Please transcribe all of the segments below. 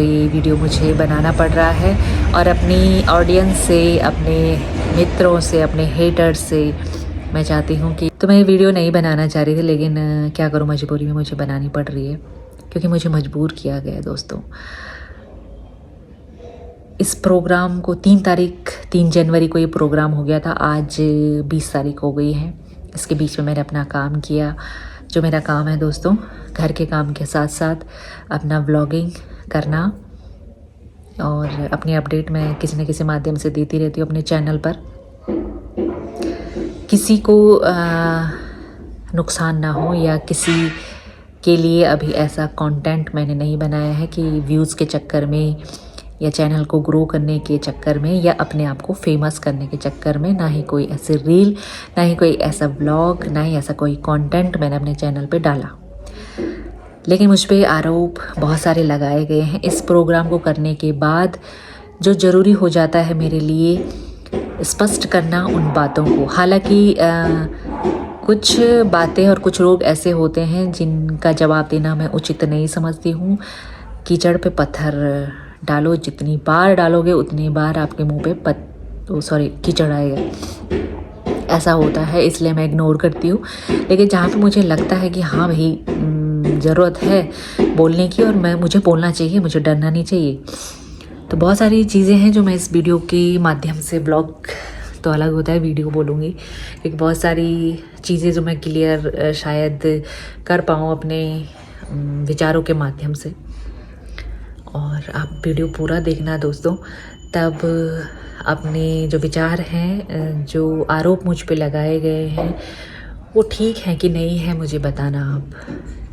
ये वीडियो मुझे बनाना पड़ रहा है और अपनी ऑडियंस से, अपने मित्रों से, अपने हेटर्स से मैं चाहती हूँ कि तो मैं ये वीडियो नहीं बनाना चाह रही थी, लेकिन क्या करूँ, मजबूरी में मुझे बनानी पड़ रही है क्योंकि मुझे मजबूर किया गया है दोस्तों। इस प्रोग्राम को 3 जनवरी को ये प्रोग्राम हो गया था, आज 20 तारीख हो गई है। इसके बीच में मैंने अपना काम किया, जो मेरा काम है दोस्तों, घर के काम के साथ साथ अपना व्लॉगिंग करना और अपनी अपडेट मैं किसी न किसी माध्यम से देती रहती हूँ अपने चैनल पर। किसी को नुकसान ना हो या किसी के लिए अभी ऐसा कंटेंट मैंने नहीं बनाया है कि व्यूज़ के चक्कर में या चैनल को ग्रो करने के चक्कर में या अपने आप को फेमस करने के चक्कर में, ना ही कोई ऐसे रील, ना ही कोई ऐसा व्लॉग, ना ही ऐसा कोई कंटेंट मैंने अपने चैनल पे डाला। लेकिन मुझ पे आरोप बहुत सारे लगाए गए हैं इस प्रोग्राम को करने के बाद। जो ज़रूरी हो जाता है मेरे लिए स्पष्ट करना उन बातों को। हालांकि कुछ बातें और कुछ लोग ऐसे होते हैं जिनका जवाब देना मैं उचित नहीं समझती हूँ। कीचड़ पे पत्थर डालो, जितनी बार डालोगे उतनी बार आपके मुंह पे कीचड़ आएगा। ऐसा होता है, इसलिए मैं इग्नोर करती हूँ। लेकिन जहाँ पे मुझे लगता है कि हाँ भाई ज़रूरत है बोलने की और मुझे बोलना चाहिए, मुझे डरना नहीं चाहिए, तो बहुत सारी चीज़ें हैं जो मैं इस वीडियो के माध्यम से, ब्लॉग तो अलग होता है, वीडियो बोलूँगी, क्योंकि बहुत सारी चीज़ें जो मैं क्लियर शायद कर पाऊँ अपने विचारों के माध्यम से। और आप वीडियो पूरा देखना दोस्तों, तब अपने जो विचार हैं, जो आरोप मुझ पे लगाए गए हैं, वो ठीक है कि नहीं है मुझे बताना आप,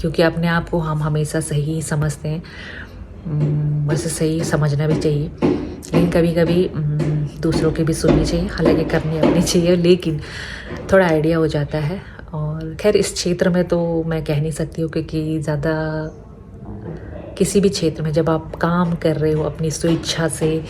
क्योंकि अपने आप को हम हमेशा सही समझते हैं। वैसे सही समझना भी चाहिए, लेकिन कभी कभी दूसरों की भी सुननी चाहिए, हालांकि करनी अपनी चाहिए, लेकिन थोड़ा आइडिया हो जाता है। और खैर इस क्षेत्र में तो मैं कह नहीं सकती हूँ, क्योंकि ज़्यादा किसी भी क्षेत्र में जब आप काम कर रहे हो अपनी स्वेच्छा से,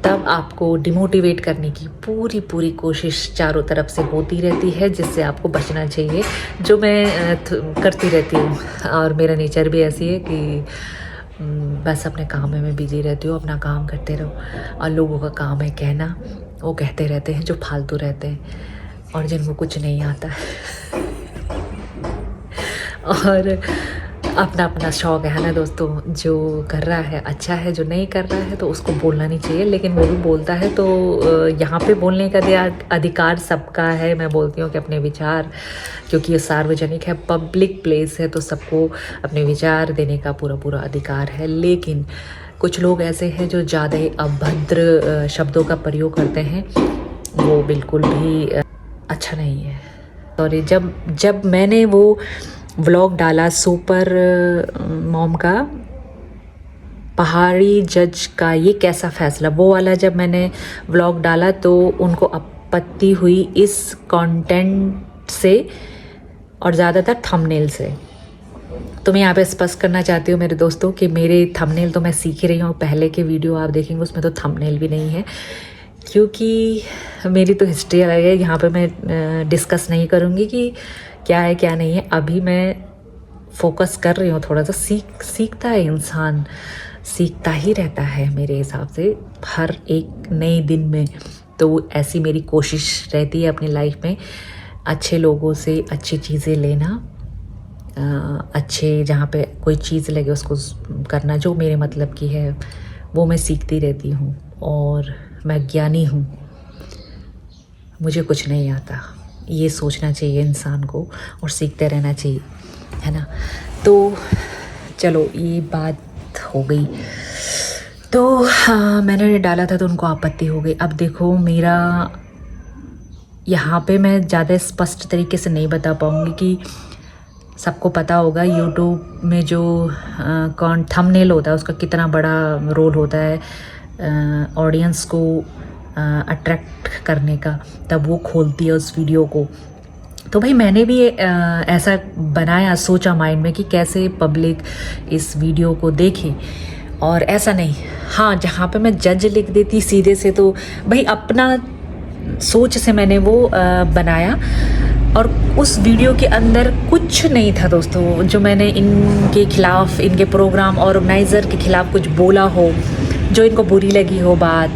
तब आपको डिमोटिवेट करने की पूरी कोशिश चारों तरफ से होती रहती है, जिससे आपको बचना चाहिए, जो मैं करती रहती हूँ। और मेरा नेचर भी ऐसी है कि बस अपने काम में मैं बिजी रहती हूँ, अपना काम करते रहो। और लोगों का काम है कहना, वो कहते रहते हैं जो फालतू रहते हैं और जिनको कुछ नहीं आता है। और अपना अपना शौक़ है ना दोस्तों, जो कर रहा है अच्छा है, जो नहीं कर रहा है तो उसको बोलना नहीं चाहिए, लेकिन वो भी बोलता है तो यहाँ पे बोलने का अधिकार सबका है। मैं बोलती हूँ कि अपने विचार, क्योंकि ये सार्वजनिक है, पब्लिक प्लेस है, तो सबको अपने विचार देने का पूरा अधिकार है। लेकिन कुछ लोग ऐसे हैं जो ज़्यादा ही अभद्र शब्दों का प्रयोग करते हैं, वो बिल्कुल भी अच्छा नहीं है। सॉरी, जब मैंने वो व्लॉग डाला सुपर मॉम का, पहाड़ी जज का ये कैसा फैसला, वो वाला जब मैंने व्लॉग डाला तो उनको आपत्ति हुई इस कंटेंट से और ज़्यादातर थंबनेल से। तो मैं यहाँ पे स्पष्ट करना चाहती हूँ मेरे दोस्तों कि मेरे थंबनेल तो मैं सीख रही हूँ। पहले के वीडियो आप देखेंगे उसमें तो थंबनेल भी नहीं है, क्योंकि मेरी तो हिस्ट्री अलग है। यहाँ पे मैं डिस्कस नहीं करूँगी कि क्या है क्या नहीं है। अभी मैं फोकस कर रही हूँ, थोड़ा सा सीखता है इंसान, सीखता ही रहता है मेरे हिसाब से हर एक नए दिन में। तो ऐसी मेरी कोशिश रहती है अपनी लाइफ में, अच्छे लोगों से अच्छी चीज़ें लेना, अच्छे जहाँ पे कोई चीज़ लगे उसको करना, जो मेरे मतलब की है वो मैं सीखती रहती हूँ। और मैं ज्ञानी हूँ, मुझे कुछ नहीं आता, ये सोचना चाहिए इंसान को और सीखते रहना चाहिए, है ना। तो चलो ये बात हो गई। तो हाँ, मैंने डाला था तो उनको आपत्ति हो गई। अब देखो, मेरा यहाँ पे मैं ज़्यादा स्पष्ट तरीके से नहीं बता पाऊँगी कि सबको पता होगा यूट्यूब में जो थंबनेल होता है उसका कितना बड़ा रोल होता है ऑडियंस को अट्रैक्ट करने का, तब वो खोलती है उस वीडियो को। तो भाई मैंने भी ऐसा बनाया, सोचा माइंड में कि कैसे पब्लिक इस वीडियो को देखे, और ऐसा नहीं। हाँ, जहाँ पे मैं जज लिख देती सीधे से, तो भाई अपना सोच से मैंने वो बनाया और उस वीडियो के अंदर कुछ नहीं था दोस्तों जो मैंने इनके खिलाफ़, इनके प्रोग्राम ऑर्गेनाइज़र के ख़िलाफ़ कुछ बोला हो, जो इनको बुरी लगी हो बात।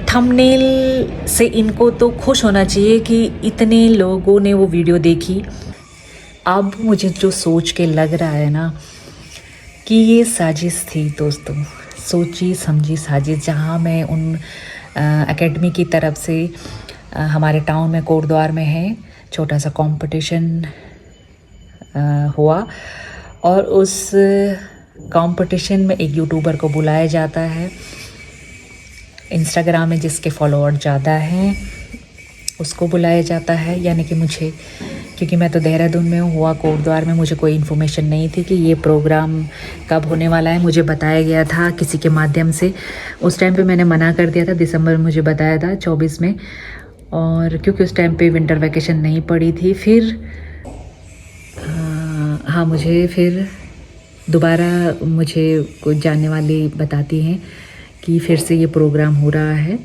थंबनेल से इनको तो खुश होना चाहिए कि इतने लोगों ने वो वीडियो देखी। अब मुझे जो सोच के लग रहा है ना कि ये साजिश थी दोस्तों, सोची समझी साजिश। जहाँ मैं उन एकेडमी की तरफ से हमारे टाउन में कोटद्वार में है छोटा सा कंपटीशन हुआ, और उस कंपटीशन में एक यूट्यूबर को बुलाया जाता है। इंस्टाग्राम में जिसके फॉलोअर ज़्यादा हैं उसको बुलाया जाता है, यानी कि मुझे, क्योंकि मैं तो देहरादून में हुआ कोटद्वार में, मुझे कोई इन्फॉर्मेशन नहीं थी कि ये प्रोग्राम कब होने वाला है। मुझे बताया गया था किसी के माध्यम से। उस टाइम पे मैंने मना कर दिया था, दिसंबर में मुझे बताया था 24 में, और क्योंकि उस टाइम पे विंटर वैकेशन नहीं पड़ी थी। फिर हाँ, मुझे फिर दोबारा मुझे कुछ जानने वाली बताती हैं कि फिर से ये प्रोग्राम हो रहा है,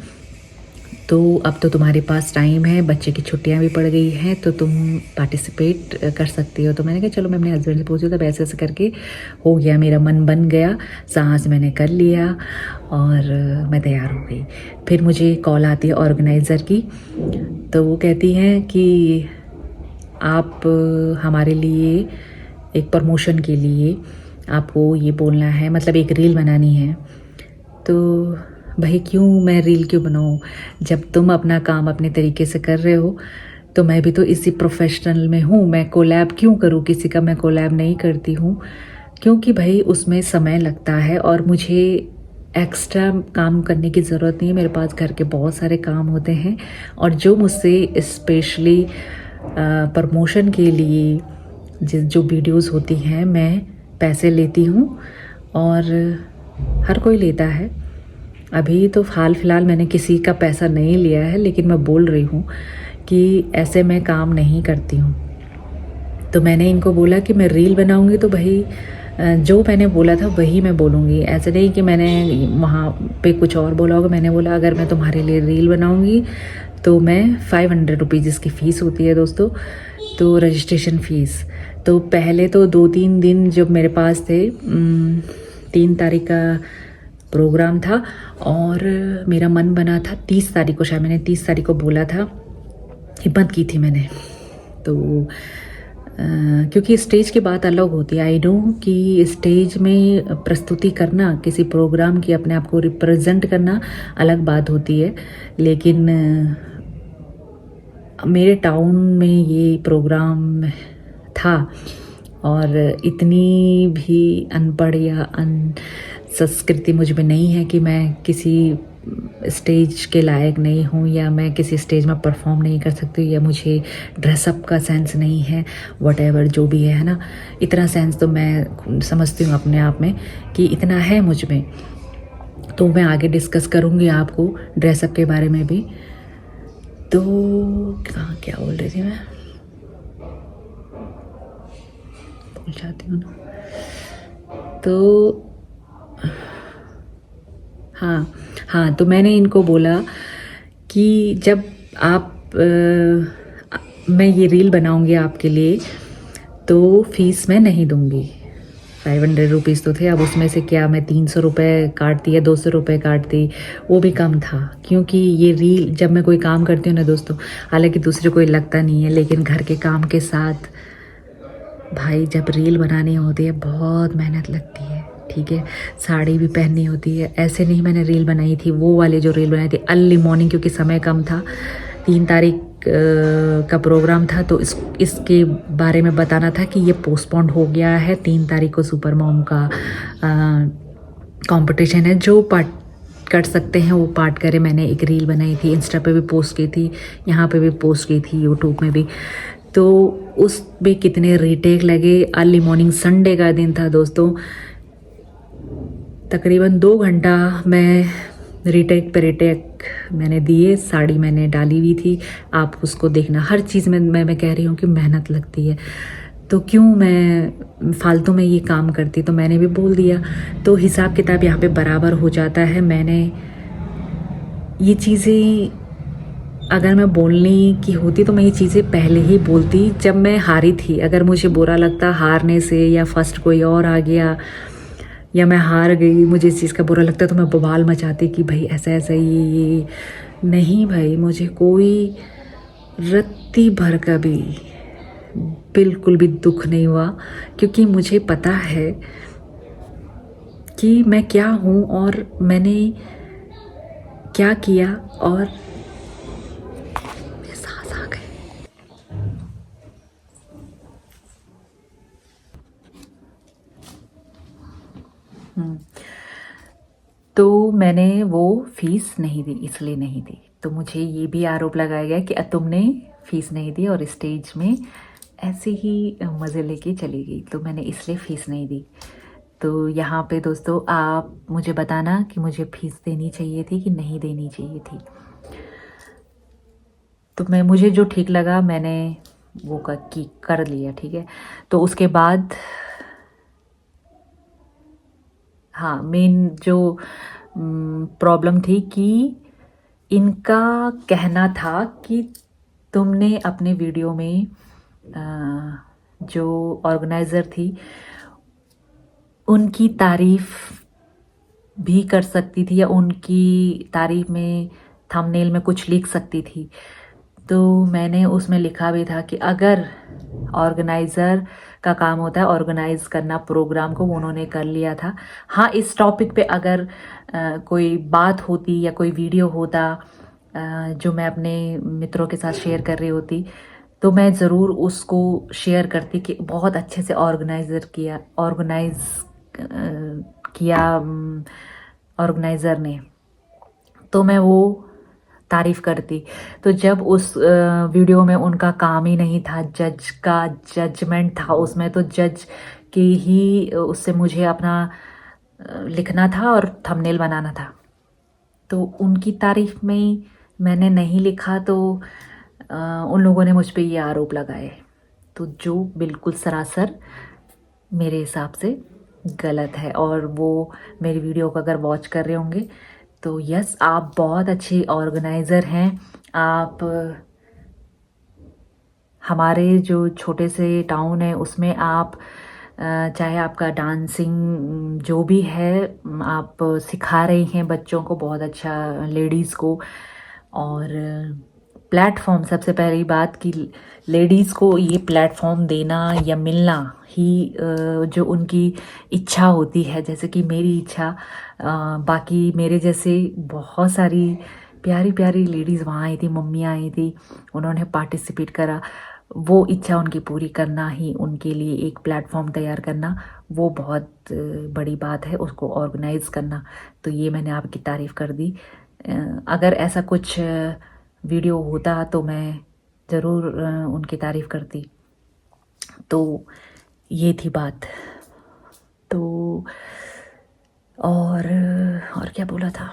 तो अब तो तुम्हारे पास टाइम है, बच्चे की छुट्टियां भी पड़ गई हैं, तो तुम पार्टिसिपेट कर सकती हो। तो मैंने कहा चलो, मैं अपने हस्बैंड से पूछी, तब ऐसे ऐसे करके हो गया, मेरा मन बन गया, साहस मैंने कर लिया और मैं तैयार हो गई। फिर मुझे कॉल आती है ऑर्गेनाइज़र की, तो वो कहती हैं कि आप हमारे लिए एक प्रमोशन के लिए आपको ये बोलना है, मतलब एक रील बनानी है। तो भाई क्यों, मैं रील क्यों बनाऊँ? जब तुम अपना काम अपने तरीके से कर रहे हो तो मैं भी तो इसी प्रोफेशनल में हूँ, मैं कोलैब क्यों करूँ किसी का? मैं कोलैब नहीं करती हूँ, क्योंकि भाई उसमें समय लगता है और मुझे एक्स्ट्रा काम करने की ज़रूरत नहीं है। मेरे पास घर के बहुत सारे काम होते हैं, और जो मुझसे स्पेशली प्रमोशन के लिए जो वीडियोस होती हैं मैं पैसे लेती हूँ, और हर कोई लेता है। अभी तो हाल फिलहाल मैंने किसी का पैसा नहीं लिया है, लेकिन मैं बोल रही हूँ कि ऐसे मैं काम नहीं करती हूँ। तो मैंने इनको बोला कि मैं रील बनाऊँगी, तो भाई जो मैंने बोला था वही मैं बोलूँगी। ऐसे नहीं कि मैंने वहाँ पे कुछ और बोला होगा। मैंने बोला अगर मैं तुम्हारे लिए रील बनाऊँगी तो मैं 500 रुपीज़ जिसकी फ़ीस होती है दोस्तों, तो रजिस्ट्रेशन फ़ीस। तो पहले तो 2-3 दिन जब मेरे पास थे, 3 तारीख का प्रोग्राम था और मेरा मन बना था 30 तारीख को, शायद मैंने 30 तारीख को बोला था, हिम्मत की थी मैंने। तो क्योंकि स्टेज की बात अलग होती है। आई नो कि स्टेज में प्रस्तुति करना, किसी प्रोग्राम की अपने आप को रिप्रेजेंट करना अलग बात होती है, लेकिन मेरे टाउन में ये प्रोग्राम था और इतनी भी अनपढ़ या संस्कृति मुझ में नहीं है कि मैं किसी स्टेज के लायक नहीं हूँ, या मैं किसी स्टेज में परफॉर्म नहीं कर सकती, या मुझे ड्रेसअप का सेंस नहीं है, वॉटेवर जो भी है ना। इतना सेंस तो मैं समझती हूँ अपने आप में कि इतना है मुझ में। तो मैं आगे डिस्कस करूँगी आपको ड्रेसअप के बारे में भी। तो क्या बोल रही थी मैं, भूल जाती हूँ ना। तो हाँ, तो मैंने इनको बोला कि जब आप मैं ये रील बनाऊंगी आपके लिए, तो फीस मैं नहीं दूंगी। 500 रुपीज़ तो थे, अब उसमें से क्या मैं 300 रुपये काटती या 200 रुपये काटती, वो भी कम था। क्योंकि ये रील जब मैं कोई काम करती हूँ ना दोस्तों, हालांकि दूसरे कोई लगता नहीं है, लेकिन घर के काम के साथ भाई जब रील बनानी होती है बहुत मेहनत लगती है। ठीक है, साड़ी भी पहननी होती है। ऐसे नहीं मैंने रील बनाई थी, वो वाले जो रील बनाई थी अर्ली मॉर्निंग, क्योंकि समय कम था, 3 तारीख का प्रोग्राम था, तो इसके बारे में बताना था कि ये पोस्टपोन्ड हो गया है। 3 तारीख को सुपर मॉम का कंपटीशन है, जो पार्ट कर सकते हैं वो पार्ट करें। मैंने एक रील बनाई थी, इंस्टा पे भी पोस्ट की थी, यहाँ पे भी पोस्ट की थी, यूट्यूब में भी। तो उस पे कितने रीटेक लगे। अर्ली मॉर्निंग संडे का दिन था दोस्तों, तकरीबन 2 घंटा मैं रीटेक पे रीटेक मैंने दिए। साड़ी मैंने डाली हुई थी, आप उसको देखना। हर चीज़ में मैं कह रही हूँ कि मेहनत लगती है, तो क्यों मैं फालतू में ये काम करती। तो मैंने भी बोल दिया, तो हिसाब किताब यहाँ पे बराबर हो जाता है। मैंने ये चीज़ें अगर मैं बोलने की होती तो मैं ये चीज़ें पहले ही बोलती जब मैं हारी थी। अगर मुझे बुरा लगता हारने से या फर्स्ट कोई और आ गया या मैं हार गई, मुझे इस चीज़ का बुरा लगता तो मैं बवाल मचाती कि भाई ऐसा ऐसा ये नहीं भाई, मुझे कोई रत्ती भर का भी बिल्कुल भी दुख नहीं हुआ, क्योंकि मुझे पता है कि मैं क्या हूँ और मैंने क्या किया। और सांस आ गए। तो मैंने वो फीस नहीं दी, इसलिए नहीं दी। तो मुझे ये भी आरोप लगाया गया कि तुमने फीस नहीं दी और स्टेज में ऐसे ही मज़े लेके चली गई, तो मैंने इसलिए फ़ीस नहीं दी। तो यहाँ पे दोस्तों आप मुझे बताना कि मुझे फ़ीस देनी चाहिए थी कि नहीं देनी चाहिए थी। तो मुझे जो ठीक लगा मैंने वो कर लिया, ठीक है। तो उसके बाद हाँ, मेन जो प्रॉब्लम थी कि इनका कहना था कि तुमने अपने वीडियो में जो ऑर्गेनाइज़र थी उनकी तारीफ़ भी कर सकती थी या उनकी तारीफ़ में थंबनेल में कुछ लिख सकती थी। तो मैंने उसमें लिखा भी था कि अगर ऑर्गेनाइज़र का काम होता है ऑर्गेनाइज़ करना प्रोग्राम को, वो उन्होंने कर लिया था। हाँ, इस टॉपिक पे अगर कोई बात होती या कोई वीडियो होता जो मैं अपने मित्रों के साथ शेयर कर रही होती तो मैं ज़रूर उसको शेयर करती कि बहुत अच्छे से ऑर्गेनाइज़ किया ऑर्गेनाइज़र ने, तो मैं वो तारीफ़ करती। तो जब उस वीडियो में उनका काम ही नहीं था, जज का जजमेंट था उसमें, तो जज के ही उससे मुझे अपना लिखना था और थंबनेल बनाना था। तो उनकी तारीफ़ में मैंने नहीं लिखा तो उन लोगों ने मुझ पे ये आरोप लगाए, तो जो बिल्कुल सरासर मेरे हिसाब से गलत है। और वो मेरी वीडियो को अगर वॉच कर रहे होंगे तो यस, आप बहुत अच्छी ऑर्गेनाइज़र हैं। आप हमारे जो छोटे से टाउन है उसमें आप चाहे आपका डांसिंग जो भी है आप सिखा रही हैं बच्चों को बहुत अच्छा, लेडीज़ को। और प्लेटफॉर्म, सबसे पहली बात कि लेडीज़ को ये प्लेटफॉर्म देना या मिलना ही जो उनकी इच्छा होती है, जैसे कि मेरी इच्छा, बाकी मेरे जैसे बहुत सारी प्यारी प्यारी लेडीज़ वहाँ आई थी, मम्मियाँ आई थी, उन्होंने पार्टिसिपेट करा। वो इच्छा उनकी पूरी करना ही उनके लिए एक प्लेटफॉर्म तैयार करना, वो बहुत बड़ी बात है, उसको ऑर्गेनाइज़ करना। तो ये मैंने आपकी तारीफ़ कर दी। अगर ऐसा कुछ वीडियो होता तो मैं ज़रूर उनकी तारीफ़ करती। तो ये थी बात। तो और क्या बोला था।